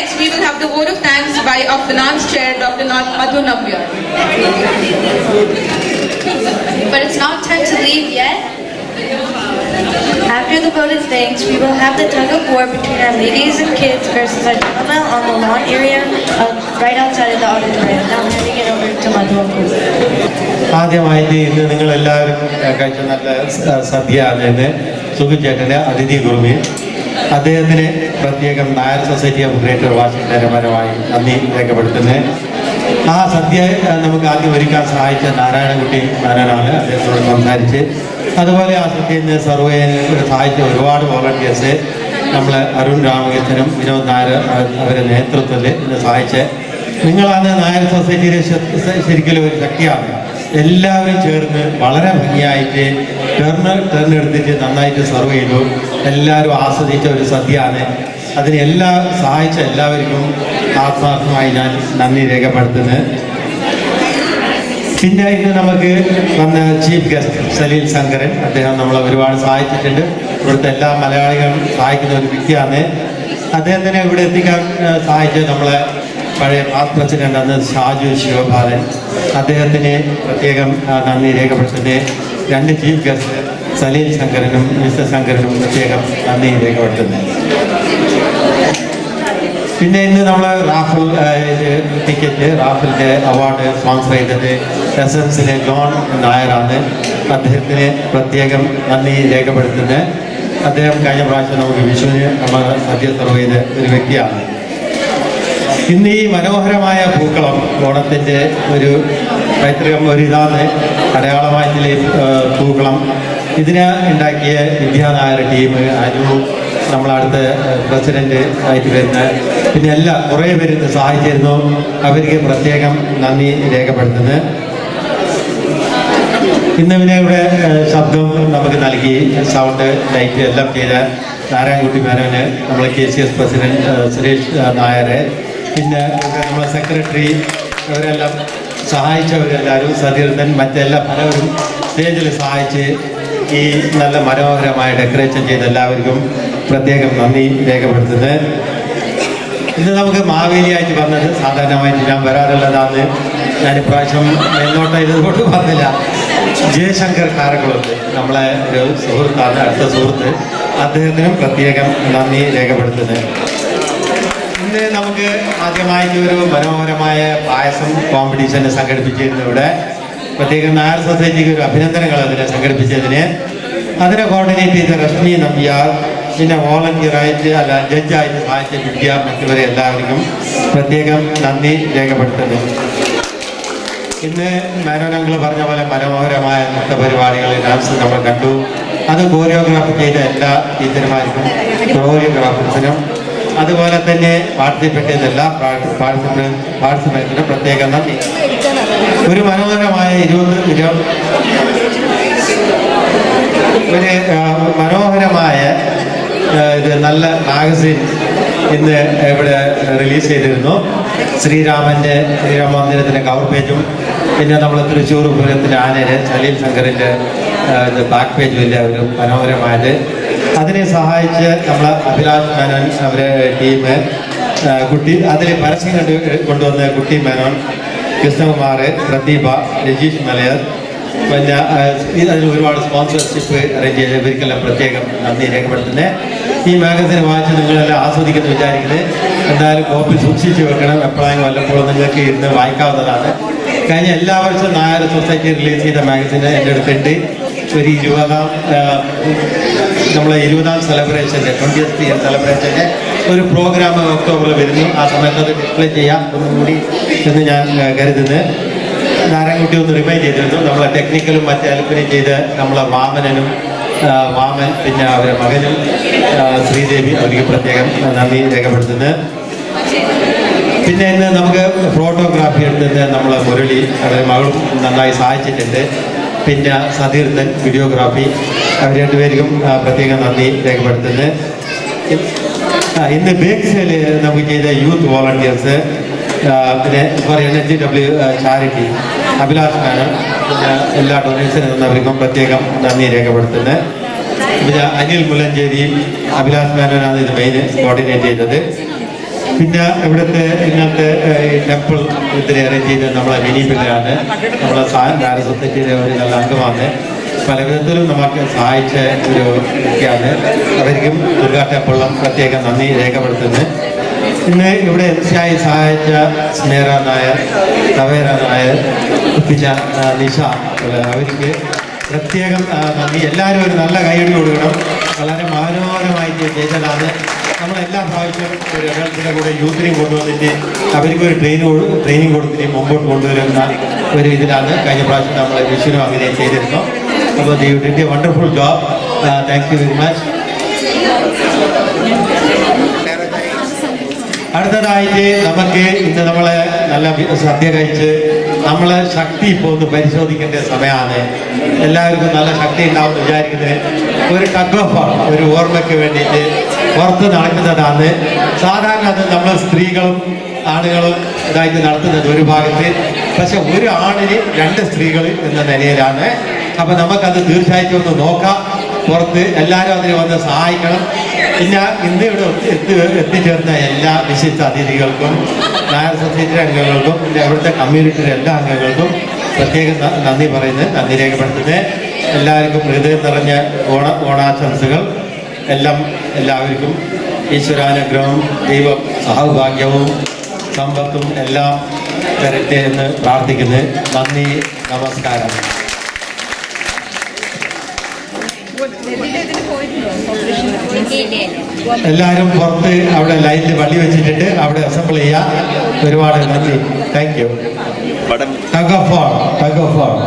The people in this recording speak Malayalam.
next we will have the vote of thanks by our finance chair, Dr. Madhu Nambiar. But it's not time to leave yet. After the vote of thanks, we will have the tug of war between our ladies and kids versus our gentlemen on the lawn area right outside of the auditorium. Now I'm handing it over to Madhu. ആദ്യമായിട്ട് ഇന്ന് നിങ്ങളെല്ലാവരും കഴിച്ച നല്ല സദ്യ അതിന് സുഖിച്ചേട്ടൻ്റെ അതിഥി കുറുമി അദ്ദേഹത്തിന് പ്രത്യേകം നായർ സൊസൈറ്റി ഓഫ് ഗ്രേറ്റർ വാഷിംഗ്ടന്റെ പരമായി നന്ദി രേഖപ്പെടുത്തുന്നത്. ആ സദ്യ നമുക്ക് ആദ്യം ഒരുക്കാൻ സഹായിച്ച നാരായണൻകുട്ടി നാരായണനാണ്. അദ്ദേഹത്തോട് സംസാരിച്ച് അതുപോലെ ആ സദ്യയിൽ സർവ് ചെയ്യാൻ സഹായിച്ച ഒരുപാട് വോളണ്ടിയേഴ്സ് നമ്മൾ അരുൺ രാമകൃഷ്ണനും വിനോദ് നായർ അവരുടെ നേതൃത്വത്തിൽ ഇന്ന് സഹായിച്ച് നിങ്ങളാണ് നായർ സൊസൈറ്റിയിലെ ശരിക്കും ഒരു ശക്തിയാണ്. എല്ലാവരും ചേർന്ന് വളരെ ഭംഗിയായിട്ട് തെരഞ്ഞെടുത്തിട്ട് നന്നായിട്ട് സർവ് ചെയ്തു. എല്ലാവരും ആസ്വദിച്ച ഒരു സദ്യയാണ്. അതിന് സഹായിച്ച എല്ലാവർക്കും ആത്മാർത്ഥമായി ഞാൻ നന്ദി രേഖപ്പെടുത്തുന്നത്. പിന്നെ ഇന്ന് നമുക്ക് വന്ന ചീഫ് ഗസ്റ്റ് സലീൽ ശങ്കരൻ, അദ്ദേഹം നമ്മളെ ഒരുപാട് സഹായിച്ചിട്ടുണ്ട്. ഇവിടുത്തെ എല്ലാ മലയാളികളും സഹായിക്കുന്ന ഒരു വ്യക്തിയാണ്. അദ്ദേഹത്തിനെ ഇവിടെ എത്തിക്കാൻ സഹായിച്ച നമ്മളെ പഴയ പാസ് പ്രസിഡന്റ് അന്ന് ഷാജു ശിവപാലൻ, അദ്ദേഹത്തിന് പ്രത്യേകം നന്ദി രേഖപ്പെടുത്തുന്നത്. രണ്ട് ചീഫ് ഗസ്റ്റ് സലീൽ ശങ്കരനും മിസ്റ്റർ ശങ്കരനും പ്രത്യേകം നന്ദി രേഖപ്പെടുത്തുന്നത്. പിന്നെ ഇന്ന് നമ്മൾ റാഫിലിൻ്റെ അവാർഡ് സ്പോൺസർ ചെയ്തത് എസൻസിലെ ജോൺ നായരാണ്. അദ്ദേഹത്തിന് പ്രത്യേകം നന്ദി രേഖപ്പെടുത്തുന്നത്. അദ്ദേഹം കഴിഞ്ഞ പ്രാവശ്യം നമുക്ക് വിഷുവിന് നമ്മൾ സദ്യ സർവ് ചെയ്ത ഒരു വ്യക്തിയാണ്. ഇന്ന് ഈ മനോഹരമായ പൂക്കളം ഓണത്തിൻ്റെ ഒരു പൈതൃകം ഇതാണ് അടയാളമായിട്ടുള്ള പൂക്കളം. ഇതിനെ ഉണ്ടാക്കിയ വിദ്യാ നായർ ടീം, അനു, നമ്മളടുത്ത പ്രസിഡന്റ് ആയിട്ട് വരുന്ന പിന്നെ കുറേ പേര് സഹായിച്ചിരുന്നു. അവർക്ക് പ്രത്യേകം നന്ദി രേഖപ്പെടുത്തുന്നത്. ഇന്ന് പിന്നെ ഇവിടെ ശബ്ദം നമുക്ക് നൽകി സൗണ്ട് ലൈറ്റ് എല്ലാം ചെയ്ത നാരായണൻകുട്ടി മേനോന്, നമ്മളെ KCS പ്രസിഡന്റ് സുരേഷ് നായർ, പിന്നെ നമ്മളെ സെക്രട്ടറി, അവരെല്ലാം സഹായിച്ചവരെല്ലാവരും, സതീർത്ഥൻ, മറ്റെല്ലാ പലവരും സ്റ്റേജിൽ സഹായിച്ച് ഈ നല്ല മനോഹരമായ ഡെക്കറേഷൻ ചെയ്ത എല്ലാവർക്കും പ്രത്യേകം നന്ദി രേഖപ്പെടുത്തുന്നത്. ഇന്ന് നമുക്ക് മാവേലിയായിട്ട് വന്നത് സാധാരണമായിട്ട് ഞാൻ വരാറുള്ളതാണ്. ഞാൻ ഇപ്രാവശ്യം മേൽനോട്ടം ഇതുകൊണ്ട് പറഞ്ഞില്ല. ജയശങ്കർ കാരക്കുളത്ത് നമ്മളെ ഒരു സുഹൃത്താണ്, അടുത്ത സുഹൃത്ത്, അദ്ദേഹത്തിനും പ്രത്യേകം നന്ദി രേഖപ്പെടുത്തുന്നത്. ഇന്ന് നമുക്ക് ആദ്യമായിട്ട് ഒരു മനോഹരമായ പായസം കോമ്പറ്റീഷൻ സംഘടിപ്പിച്ചിരുന്നു. ഇവിടെ പ്രത്യേകം നായർ സൊസൈറ്റിക്ക് ഒരു അഭിനന്ദനങ്ങൾ അതിനെ സംഘടിപ്പിച്ചതിന്. അതിനെ കോർഡിനേറ്റ് ചെയ്ത രശ്മി നമ്പ്യാർ, പിന്നെ വോളണ്ടിയറായിട്ട് ജഡ്ജായിട്ട് സഹായിച്ച വിദ്യ, മറ്റുള്ളവരെ എല്ലാവർക്കും പ്രത്യേകം നന്ദി രേഖപ്പെടുത്തുന്നു. ഇന്ന് മേനോനങ്ങൾ പറഞ്ഞ പോലെ മനോഹരമായ നൃത്ത പരിപാടികൾ, ഡാൻസ് നമ്മൾ കണ്ടു. അത് കോറിയോഗ്രാഫി ചെയ്ത എല്ലാ ടീച്ചർമാർക്കും, കോറിയോഗ്രാഫേഴ്സിനും, അതുപോലെ തന്നെ പാർട്ടിസിപ്പേറ്റ് ചെയ്ത എല്ലാ പാർട്ടിസിപ്പേറ്റിനും പ്രത്യേകം നന്ദി. ഒരു മനോഹരമായ മനോഹരമായ ഇത് നല്ല മാഗസിൻ ഇന്ന് ഇവിടെ റിലീസ് ചെയ്തിരുന്നു. ശ്രീരാമ മന്ദിരത്തിൻ്റെ കവർ പേജും പിന്നെ നമ്മൾ തൃശ്ശൂർ പൂരത്തിൻ്റെ ആനയുടെ സലീൽ ശങ്കറിൻ്റെ ബാക്ക് പേജും ഇല്ല ഒരു മനോഹരമായത്. അതിനെ സഹായിച്ച് നമ്മൾ അഭിലാഷ് മേനോൻ, അവരെ ടീം, കുട്ടി അതിൽ പരസ്യം കൊണ്ടുവന്ന കുട്ടി മേനോൻ, കൃഷ്ണകുമാർ, പ്രതിഭ, രജീഷ് മലയർ, പിന്നെ അതിൽ ഒരുപാട് സ്പോൺസർഷിപ്പ് അറേഞ്ച് ചെയ്ത് ഇവർക്കെല്ലാം പ്രത്യേകം നന്ദി രേഖപ്പെടുത്തുന്നത്. ഈ മാഗസിൻ വായിച്ച് നിങ്ങളെല്ലാം ആസ്വദിക്കുന്നു വിചാരിക്കുന്നത്. എന്തായാലും കോപ്പി സൂക്ഷിച്ച് വെക്കണം. എപ്പോഴായും വല്ലപ്പോഴും നിങ്ങൾക്ക് ഇരുന്ന് വായിക്കാവുന്നതാണ്. കഴിഞ്ഞ എല്ലാ വർഷവും നായർ സൊസൈറ്റി റിലീസ് ചെയ്ത മാഗസിൻ എൻ്റെ അടുത്തുണ്ട്. ഒരു 20ാം സെലിബ്രേഷൻ്റെ 20th ഇയർ സെലിബ്രേഷൻ്റെ ഒരു പ്രോഗ്രാം ഒക്ടോബറിൽ വരുന്നു. ആ സമയത്ത് അത് ഡിസ്പ്ലേ ചെയ്യാം ഒന്നുകൂടി എന്ന് ഞാൻ കരുതുന്നത്. നാരായണൻകുട്ടി ഒന്ന് റിമൈൻഡ് ചെയ്തിരുന്നു. നമ്മളെ ടെക്നിക്കലും മറ്റ് ഹെൽപ്പിനും ചെയ്ത് നമ്മളെ വാമൻ, പിന്നെ അവരുടെ മകനും ശ്രീദേവി, അവർക്ക് പ്രത്യേകം നന്ദി രേഖപ്പെടുത്തുന്നത്. പിന്നെ ഇന്ന് നമുക്ക് ഫോട്ടോഗ്രാഫി എടുത്തത് നമ്മളെ മുരളി, അവരുടെ മകളും നന്നായി സഹായിച്ചിട്ടുണ്ട്. പിന്നെ സതീർത്ഥൻ വീഡിയോഗ്രാഫി, അവർ രണ്ടുപേർക്കും പ്രത്യേകം നന്ദി രേഖപ്പെടുത്തുന്നത്. ഇന്ന് ബേക്സിൽ നമുക്ക് ചെയ്ത യൂത്ത് വോളണ്ടിയേഴ്സ്, പിന്നെ NHW ചാരിറ്റി, അഭിലാഷ് മേനോൻ, പിന്നെ എല്ലാ ഡൊണേഷനും തന്നവർക്കും പ്രത്യേകം നന്ദി രേഖപ്പെടുത്തുന്നത്. പിന്നെ അനിൽ മുല്ലഞ്ചേരി, അഭിലാഷ് മേനോനാണ് ഇത് മെയിൻ കോർഡിനേറ്റ് ചെയ്തത്. പിന്നെ ഇവിടുത്തെ ഇന്നത്തെ ടെമ്പിൾ ഇതിനെ അറേഞ്ച് ചെയ്ത് നമ്മളെ മിനി പിള്ളയാണ്, നമ്മളെ നായർ സൊസൈറ്റിയിലെ ഒരു നല്ല അംഗമാണ്. പല വിധത്തിലും നമുക്ക് സഹായിച്ച ഒരു വ്യക്തിയാണ്. അവർക്കും ദുർഗാ ടെമ്പിളും പ്രത്യേകം നന്ദി രേഖപ്പെടുത്തുന്നു. ഇന്ന് ഇവിടെ എത്തിയായി സഹായിച്ച സ്നേഹ നായർ, തവേര നായർ, പിന്നെ നിഷ, അവർക്ക് പ്രത്യേകം നന്ദി. എല്ലാവരും ഒരു നല്ല കൈയടി കൊടുക്കണം. വളരെ മനോഹരമായിട്ട് ചെയ്തതാണ്. നമ്മളെല്ലാ പ്രാവശ്യവും ഒരു ഒരാൾക്കിൻ്റെ കൂടെ യൂത്തിനെയും കൊണ്ടുവന്നിട്ട് അവർക്ക് ഒരു ട്രെയിനിങ് കൊടുത്തിട്ട് മുമ്പോട്ട് കൊണ്ടുവരുന്ന ഒരു ഇതിലാണ്. കഴിഞ്ഞ പ്രാവശ്യം നമ്മൾ വിഷുവിനും അങ്ങനെ ചെയ്തിരുന്നു. അപ്പോൾ you did A wonderful job. Thank you very much. അടുത്തതായിട്ട് നമുക്ക് ഇന്ന് നമ്മളെ നല്ല സദ്യ കഴിച്ച് നമ്മളെ ശക്തി ഇപ്പോൾ ഒന്ന് പരിശോധിക്കേണ്ട സമയമാണ്. എല്ലാവർക്കും നല്ല ശക്തി ഉണ്ടാവുമെന്ന് വിചാരിക്കുന്നത് ഒരു ടഗ് ഓഫ് വാർ, ഒരു ഓർമ്മയ്ക്ക് വേണ്ടിയിട്ട് പുറത്ത് നടക്കുന്നതാണ്. സാധാരണ അത് നമ്മൾ സ്ത്രീകളും ആണുങ്ങളും ഇതായിട്ട് നടത്തുന്നത് ഒരു ഭാഗത്ത്, പക്ഷെ ഒരു ആണിന് 2 സ്ത്രീകൾ എന്ന നിലയിലാണ്. അപ്പം നമുക്കത് തീർച്ചയായിട്ടും ഒന്ന് നോക്കാം. പുറത്ത് എല്ലാവരും അതിന് വന്ന് സഹായിക്കണം. പിന്നെ ഇന്ന് ഇവിടെ എത്തിച്ചേർന്ന എല്ലാ വിശിഷ്ട അതിഥികൾക്കും, നായർ സൊസൈറ്റി അംഗങ്ങൾക്കും, പിന്നെ അവിടുത്തെ കമ്മ്യൂണിറ്റിയിലെ എല്ലാ അംഗങ്ങൾക്കും പ്രത്യേകം നന്ദി പറയുന്നത്, നന്ദി രേഖപ്പെടുത്തുന്നത്. എല്ലാവർക്കും ഹൃദയം നിറഞ്ഞ ഓണാശംസകൾ. എല്ലാവർക്കും ഈശ്വരാനുഗ്രഹവും ദൈവ സൗഭാഗ്യവും സമ്പത്തും എല്ലാം തരട്ടെ എന്ന് പ്രാർത്ഥിക്കുന്നു. നന്ദി, നമസ്കാരം. എല്ലാവരും പുറത്ത് അവിടെ ലൈനിൽ വള്ളി വെച്ചിട്ടുണ്ട്, അവിടെ അസംബിൾ ചെയ്യാം. ഒരുപാട് നന്ദി. Thank you. Tug of war.